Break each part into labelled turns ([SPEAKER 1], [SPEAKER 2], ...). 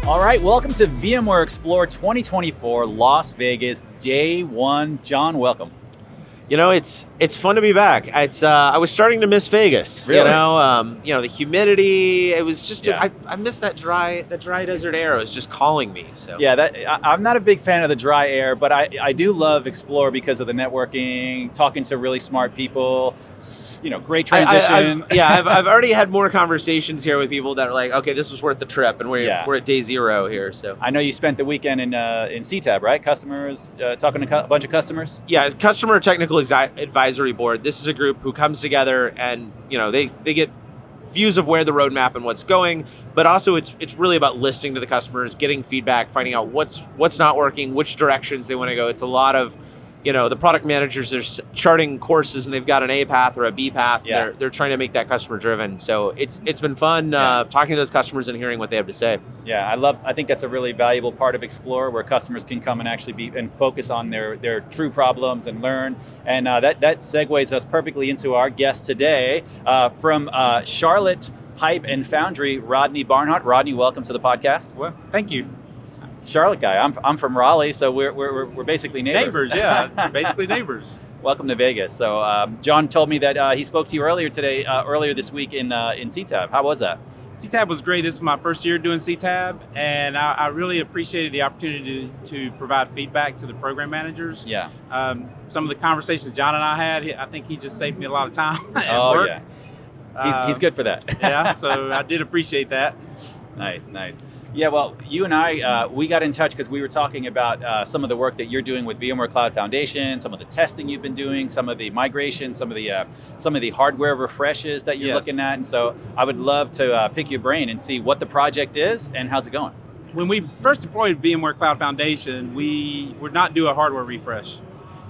[SPEAKER 1] All right, welcome to VMware Explore 2024 Las Vegas, day one. John, welcome.
[SPEAKER 2] You know, it's fun to be back. I was starting to miss Vegas.
[SPEAKER 1] Really?
[SPEAKER 2] The humidity. It was just
[SPEAKER 1] Yeah.
[SPEAKER 2] I miss that dry desert air. It was just calling me. So
[SPEAKER 1] Yeah, I'm not a big fan of the dry air, but I do love Explore because of the networking, talking to really smart people. Great transition.
[SPEAKER 2] I've already had more conversations here with people that are like, okay, this was worth the trip, and we're at day zero here. So
[SPEAKER 1] I know you spent the weekend in CTAB, right? Customers, talking to a bunch of customers.
[SPEAKER 2] Yeah, customer technical advisory board. This is a group who comes together and they get views of where the roadmap and what's going, but also it's really about listening to the customers, getting feedback, finding out what's not working, which directions they want to go. It's a lot of the product managers are charting courses and they've got an A path or a B path.
[SPEAKER 1] Yeah.
[SPEAKER 2] They're trying to make that customer driven. So it's been fun talking to those customers and hearing what they have to say.
[SPEAKER 1] Yeah, I think that's a really valuable part of Explore, where customers can come and actually focus on their true problems and learn. And that segues us perfectly into our guest today from Charlotte Pipe and Foundry, Rodney Barnhart. Rodney, welcome to the podcast.
[SPEAKER 3] Well, thank you.
[SPEAKER 1] Charlotte guy. I'm from Raleigh, so we're basically neighbors.
[SPEAKER 3] Neighbors, yeah, basically neighbors.
[SPEAKER 1] Welcome to Vegas. So John told me that he spoke to you earlier this week in CTAB. How was that?
[SPEAKER 3] CTAB was great. This is my first year doing CTAB, and I really appreciated the opportunity to provide feedback to the program managers.
[SPEAKER 1] Yeah.
[SPEAKER 3] Some of the conversations John and I had, I think he just saved me a lot of time at
[SPEAKER 1] Oh
[SPEAKER 3] work.
[SPEAKER 1] Yeah. He's good for that.
[SPEAKER 3] Yeah, so I did appreciate that.
[SPEAKER 1] Nice. Yeah, well, you and I, we got in touch because we were talking about some of the work that you're doing with VMware Cloud Foundation, some of the testing you've been doing, some of the migration, some of the hardware refreshes that you're looking at. And so I would love to pick your brain and see what the project is and how's it going.
[SPEAKER 3] When we first deployed VMware Cloud Foundation, we would not do a hardware refresh.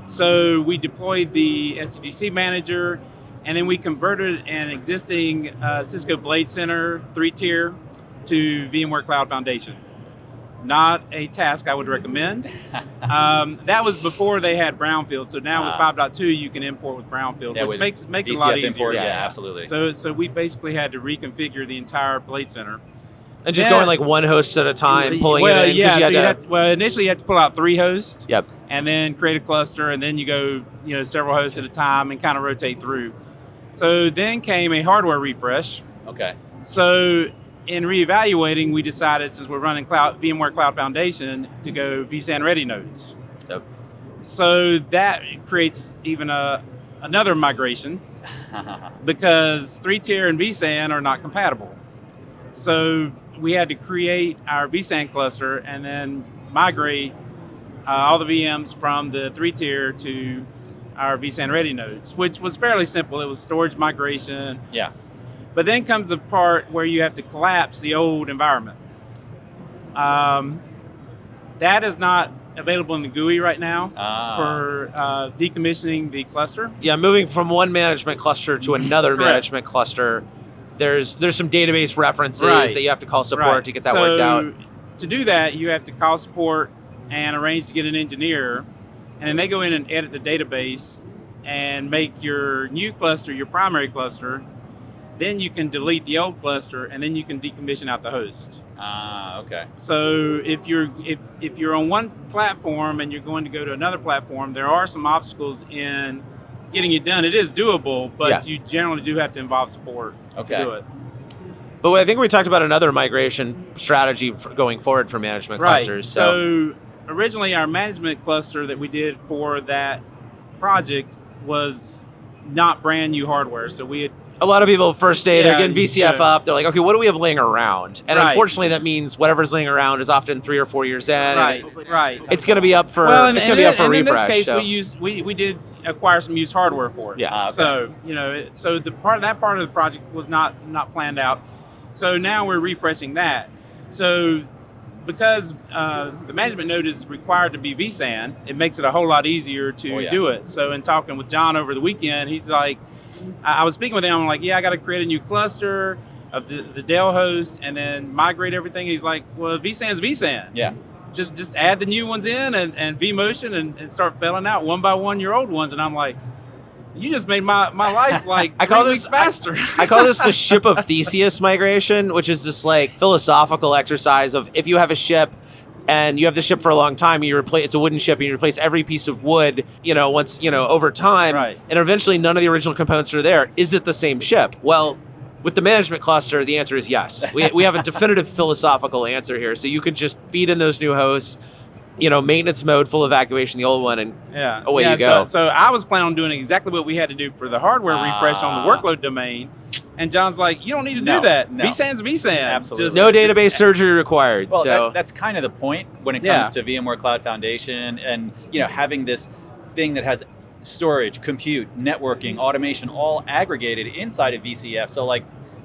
[SPEAKER 3] So we deployed the SDDC manager, and then we converted an existing Cisco Blade Center 3-tier to VMware Cloud Foundation. Not a task I would recommend. That was before they had Brownfield. So now with 5.2, you can import with Brownfield, which makes it a lot easier.
[SPEAKER 1] Import, yeah, absolutely.
[SPEAKER 3] So we basically had to reconfigure the entire Blade Center.
[SPEAKER 2] And just going like one host at a time, pulling it in.
[SPEAKER 3] Yeah, initially you have to pull out 3 hosts.
[SPEAKER 2] Yep.
[SPEAKER 3] And then create a cluster, and then you go several hosts at a time and kind of rotate through. So then came a hardware refresh.
[SPEAKER 1] Okay.
[SPEAKER 3] So in reevaluating, we decided, since we're running VMware Cloud Foundation, to go vSAN ready nodes.
[SPEAKER 2] Yep.
[SPEAKER 3] So that creates even another migration because 3-tier and vSAN are not compatible. So we had to create our vSAN cluster and then migrate all the VMs from the 3-tier to our vSAN ready nodes, which was fairly simple. It was storage migration.
[SPEAKER 1] Yeah.
[SPEAKER 3] But then comes the part where you have to collapse the old environment. That is not available in the GUI right now for decommissioning the cluster.
[SPEAKER 2] Yeah, moving from one management cluster to another management cluster, there's some database references that you have to call support to get that worked out.
[SPEAKER 3] To do that, you have to call support and arrange to get an engineer, and then they go in and edit the database and make your new cluster your primary cluster. Then you can delete the old cluster, and then you can decommission out the host.
[SPEAKER 1] Okay.
[SPEAKER 3] So if you're on one platform and you're going to go to another platform, there are some obstacles in getting it done. It is doable, but you generally do have to involve support to do it.
[SPEAKER 2] But I think we talked about another migration strategy for going forward for management clusters.
[SPEAKER 3] So originally our management cluster that we did for that project was not brand new hardware. So we had
[SPEAKER 2] a lot of people first day they're getting VCF up. They're like, okay, what do we have laying around? And unfortunately, that means whatever's laying around is often 3 or 4 years in.
[SPEAKER 3] Right.
[SPEAKER 2] It's going to be up for refresh.
[SPEAKER 3] In this case, we did acquire some used hardware for it.
[SPEAKER 2] Yeah.
[SPEAKER 3] So so that part of the project was not planned out. So now we're refreshing that. So because the management node is required to be vSAN, it makes it a whole lot easier to do it. So in talking with John over the weekend, he's like, I was speaking with him, I'm like, I got to create a new cluster of the Dell host and then migrate everything. He's like, well, vSAN's vSAN.
[SPEAKER 1] Yeah.
[SPEAKER 3] Just add the new ones in and vMotion and start filling out one by one your old ones. And I'm like, You just made my life like
[SPEAKER 2] I call
[SPEAKER 3] 3
[SPEAKER 2] this
[SPEAKER 3] weeks faster.
[SPEAKER 2] I call this the ship of Theseus migration, which is this like philosophical exercise of if you have a ship and you have the ship for a long time, you replace it's a wooden ship and you replace every piece of wood, once, over time,
[SPEAKER 3] Right.
[SPEAKER 2] and eventually none of the original components are there. Is it the same ship? Well, with the management cluster, the answer is yes. We have a definitive philosophical answer here. So you could just feed in those new hosts, maintenance mode, full evacuation, the old one, and away you go.
[SPEAKER 3] So I was planning on doing exactly what we had to do for the hardware refresh on the workload domain. And John's like, you don't need to do that.
[SPEAKER 1] No.
[SPEAKER 3] vSAN's vSAN.
[SPEAKER 1] Absolutely.
[SPEAKER 2] No database surgery required.
[SPEAKER 1] Well,
[SPEAKER 2] so
[SPEAKER 1] that's kind of the point when it comes to VMware Cloud Foundation and having this thing that has storage, compute, networking, automation, all aggregated inside of VCF. So like,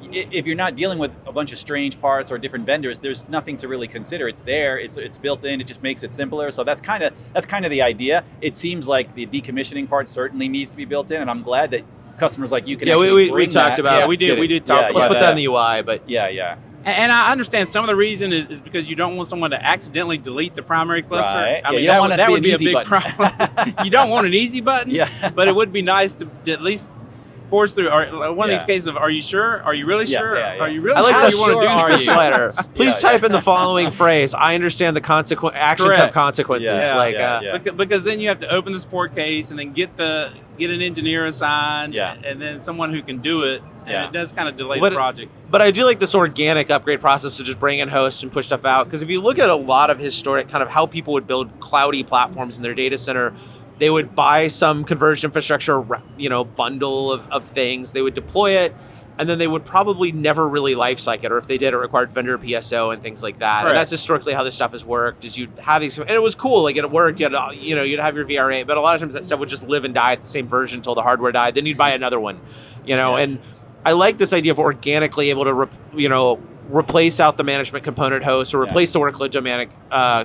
[SPEAKER 1] if you're not dealing with a bunch of strange parts or different vendors, there's nothing to really consider. It's there, it's built in, it just makes it simpler. So that's kind of the idea. It seems like the decommissioning part certainly needs to be built in, and I'm glad that customers like you can actually bring
[SPEAKER 2] we talked
[SPEAKER 1] that.
[SPEAKER 2] about
[SPEAKER 3] we did talk about
[SPEAKER 2] let's put that in
[SPEAKER 3] that.
[SPEAKER 2] the UI, but
[SPEAKER 1] Yeah.
[SPEAKER 3] And I understand some of the reason is because you don't want someone to accidentally delete the primary cluster.
[SPEAKER 1] Right.
[SPEAKER 3] I
[SPEAKER 1] Yeah,
[SPEAKER 3] mean,
[SPEAKER 1] you don't want it to
[SPEAKER 3] that
[SPEAKER 1] be
[SPEAKER 3] would
[SPEAKER 1] an
[SPEAKER 3] be a
[SPEAKER 1] easy
[SPEAKER 3] big
[SPEAKER 1] button.
[SPEAKER 3] problem. You don't want an easy button,
[SPEAKER 1] Yeah.
[SPEAKER 3] but it would be nice to at least force through one of these
[SPEAKER 1] Yeah.
[SPEAKER 3] cases of, are you sure? Are you really
[SPEAKER 1] Yeah,
[SPEAKER 3] sure?
[SPEAKER 1] yeah.
[SPEAKER 3] Are you really
[SPEAKER 2] I like
[SPEAKER 3] sure
[SPEAKER 2] the
[SPEAKER 3] you want to do
[SPEAKER 2] sure
[SPEAKER 3] this?
[SPEAKER 2] slider. Please
[SPEAKER 1] Yeah,
[SPEAKER 2] type in the following phrase. I understand the actions have
[SPEAKER 3] Correct.
[SPEAKER 2] consequences.
[SPEAKER 1] Yeah.
[SPEAKER 3] Because then you have to open the support case and then get an engineer assigned, and then someone who can do it, and it does kind of delay the project.
[SPEAKER 2] But I do like this organic upgrade process to just bring in hosts and push stuff out. Because if you look at a lot of historic kind of how people would build cloudy platforms in their data center, they would buy some converged infrastructure, bundle of things. They would deploy it, and then they would probably never really lifecycle it, or if they did, it required vendor PSO and things like that.
[SPEAKER 3] Correct.
[SPEAKER 2] And that's historically how this stuff has worked. Is you'd have these, and it was cool. Like it worked. You'd have your VRA, but a lot of times that stuff would just live and die at the same version until the hardware died. Then you'd buy another one, And I like this idea of organically able to, replace out the management component host or replace the workload domain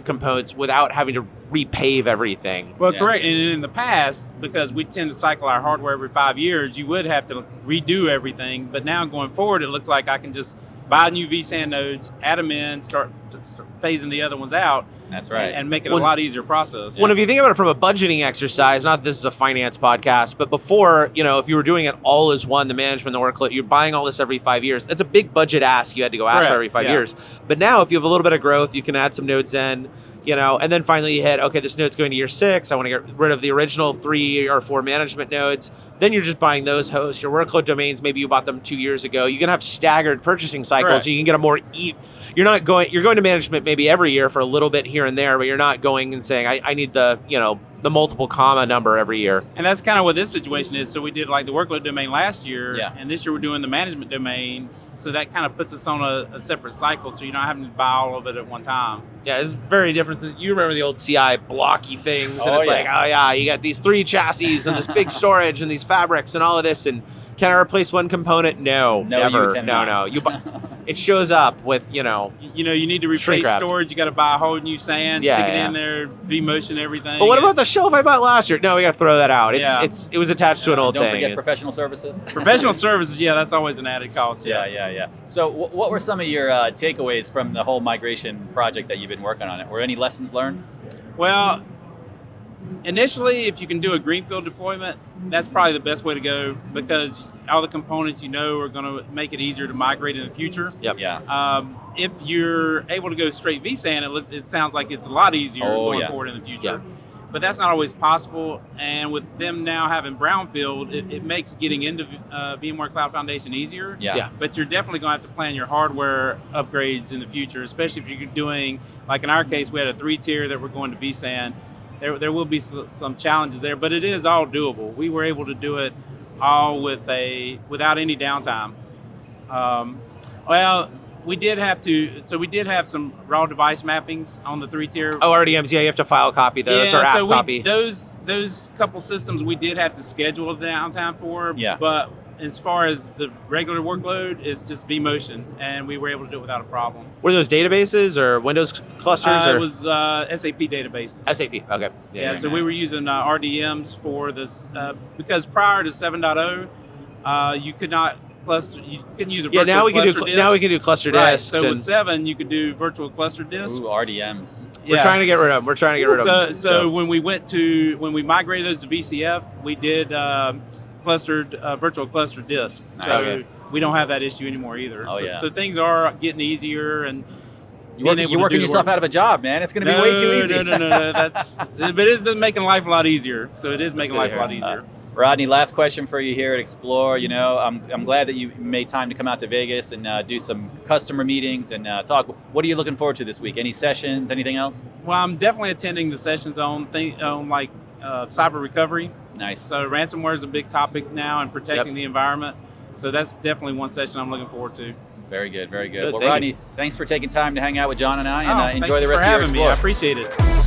[SPEAKER 2] components without having to repave everything.
[SPEAKER 3] Well, correct. And in the past, because we tend to cycle our hardware every 5 years, you would have to redo everything. But now going forward, it looks like I can just buy new vSAN nodes, add them in, start phasing the other ones out.
[SPEAKER 1] That's right.
[SPEAKER 3] And make it a lot easier process.
[SPEAKER 2] Well, if you think about it from a budgeting exercise, not that this is a finance podcast, but before, if you were doing it all as one, the management, the workload, you're buying all this every 5 years. That's a big budget ask you had to go ask for every 5 years. But now if you have a little bit of growth, you can add some nodes in, and then finally you hit, okay, this node's going to year 6. I want to get rid of the original 3 or 4 management nodes. Then you're just buying those hosts. Your workload domains, maybe you bought them 2 years ago. You can have staggered purchasing cycles, so you can get a more you're going to management maybe every year for a little bit here and there, but you're not going and saying, I need the multiple comma number every year.
[SPEAKER 3] And that's kind of what this situation is. So we did like the workload domain last year,
[SPEAKER 1] Yeah.
[SPEAKER 3] and this year we're doing the management domains. So that kind of puts us on a separate cycle, so you're not having to buy all of it at one time.
[SPEAKER 2] Yeah, it's very different than, you remember the old CI blocky things, and it's like, you got these 3 chassis and this big storage and these fabrics and all of this, and can I replace one component? No, never.
[SPEAKER 1] You cannot.
[SPEAKER 2] No. It shows up with,
[SPEAKER 3] You need to replace storage. You got to buy a whole new SAN, stick it in there, vMotion everything.
[SPEAKER 2] But what about the shelf I bought last year? No, we got to throw that out. It was attached to an old
[SPEAKER 1] Don't
[SPEAKER 2] thing.
[SPEAKER 1] forget professional services.
[SPEAKER 3] Professional services, that's always an added cost.
[SPEAKER 1] Yeah. So what were some of your takeaways from the whole migration project that you've been working on? Were any lessons learned?
[SPEAKER 3] Well, initially, if you can do a greenfield deployment, that's probably the best way to go because all the components are going to make it easier to migrate in the future.
[SPEAKER 2] Yep.
[SPEAKER 1] Yeah.
[SPEAKER 3] If you're able to go straight vSAN, it sounds like it's a lot easier going forward in the future.
[SPEAKER 2] Yeah.
[SPEAKER 3] But that's not always possible. And with them now having brownfield, it makes getting into VMware Cloud Foundation easier.
[SPEAKER 1] Yeah.
[SPEAKER 3] But you're definitely going to have to plan your hardware upgrades in the future, especially if you're doing, like in our case, we had a 3-tier that we're going to vSAN. There will be some challenges there, but it is all doable. We were able to do it all without any downtime. We did have some raw device mappings on the 3-tier.
[SPEAKER 2] Oh, RDMs, you have to file copy those or app copy.
[SPEAKER 3] Those couple systems we did have to schedule a downtime for.
[SPEAKER 1] Yeah.
[SPEAKER 3] But as far as the regular workload, it's just vMotion, and we were able to do it without a problem.
[SPEAKER 2] Were those databases or Windows clusters?
[SPEAKER 3] It was SAP databases.
[SPEAKER 2] SAP, okay.
[SPEAKER 3] Yeah, so we were using RDMs for this because prior to 7.0, you could not cluster. You couldn't use a virtual cluster disk.
[SPEAKER 2] Now we can do cluster
[SPEAKER 3] Right.
[SPEAKER 2] disks.
[SPEAKER 3] So with 7, you could do virtual cluster disks.
[SPEAKER 1] Ooh, RDMs.
[SPEAKER 2] We're trying to get rid of them.
[SPEAKER 3] So when we migrated those to VCF, we did clustered virtual cluster disk. So
[SPEAKER 1] Nice.
[SPEAKER 3] we don't have that issue anymore either.
[SPEAKER 1] Oh,
[SPEAKER 3] so,
[SPEAKER 1] yeah.
[SPEAKER 3] so things are getting easier, and
[SPEAKER 1] You're working yourself out of a job, man. It's going to be way too easy.
[SPEAKER 3] No. But it is making life a lot easier. So it is making
[SPEAKER 2] good
[SPEAKER 3] life
[SPEAKER 2] to
[SPEAKER 3] a lot
[SPEAKER 2] hear.
[SPEAKER 3] easier.
[SPEAKER 1] Rodney, last question for you here at Explore. You know, I'm glad that you made time to come out to Vegas and do some customer meetings and talk. What are you looking forward to this week? Any sessions? Anything else?
[SPEAKER 3] Well, I'm definitely attending the sessions on cyber recovery.
[SPEAKER 1] Nice.
[SPEAKER 3] So ransomware is a big topic now, and protecting the environment. So that's definitely one session I'm looking forward to.
[SPEAKER 1] Very good, very good.
[SPEAKER 2] Good,
[SPEAKER 1] Well,
[SPEAKER 2] thank
[SPEAKER 1] Rodney, thanks for taking time to hang out with John and I, and
[SPEAKER 3] Thank
[SPEAKER 1] enjoy
[SPEAKER 3] you
[SPEAKER 1] the rest
[SPEAKER 3] for
[SPEAKER 1] of your
[SPEAKER 3] having me.
[SPEAKER 1] Explore.
[SPEAKER 3] I appreciate it.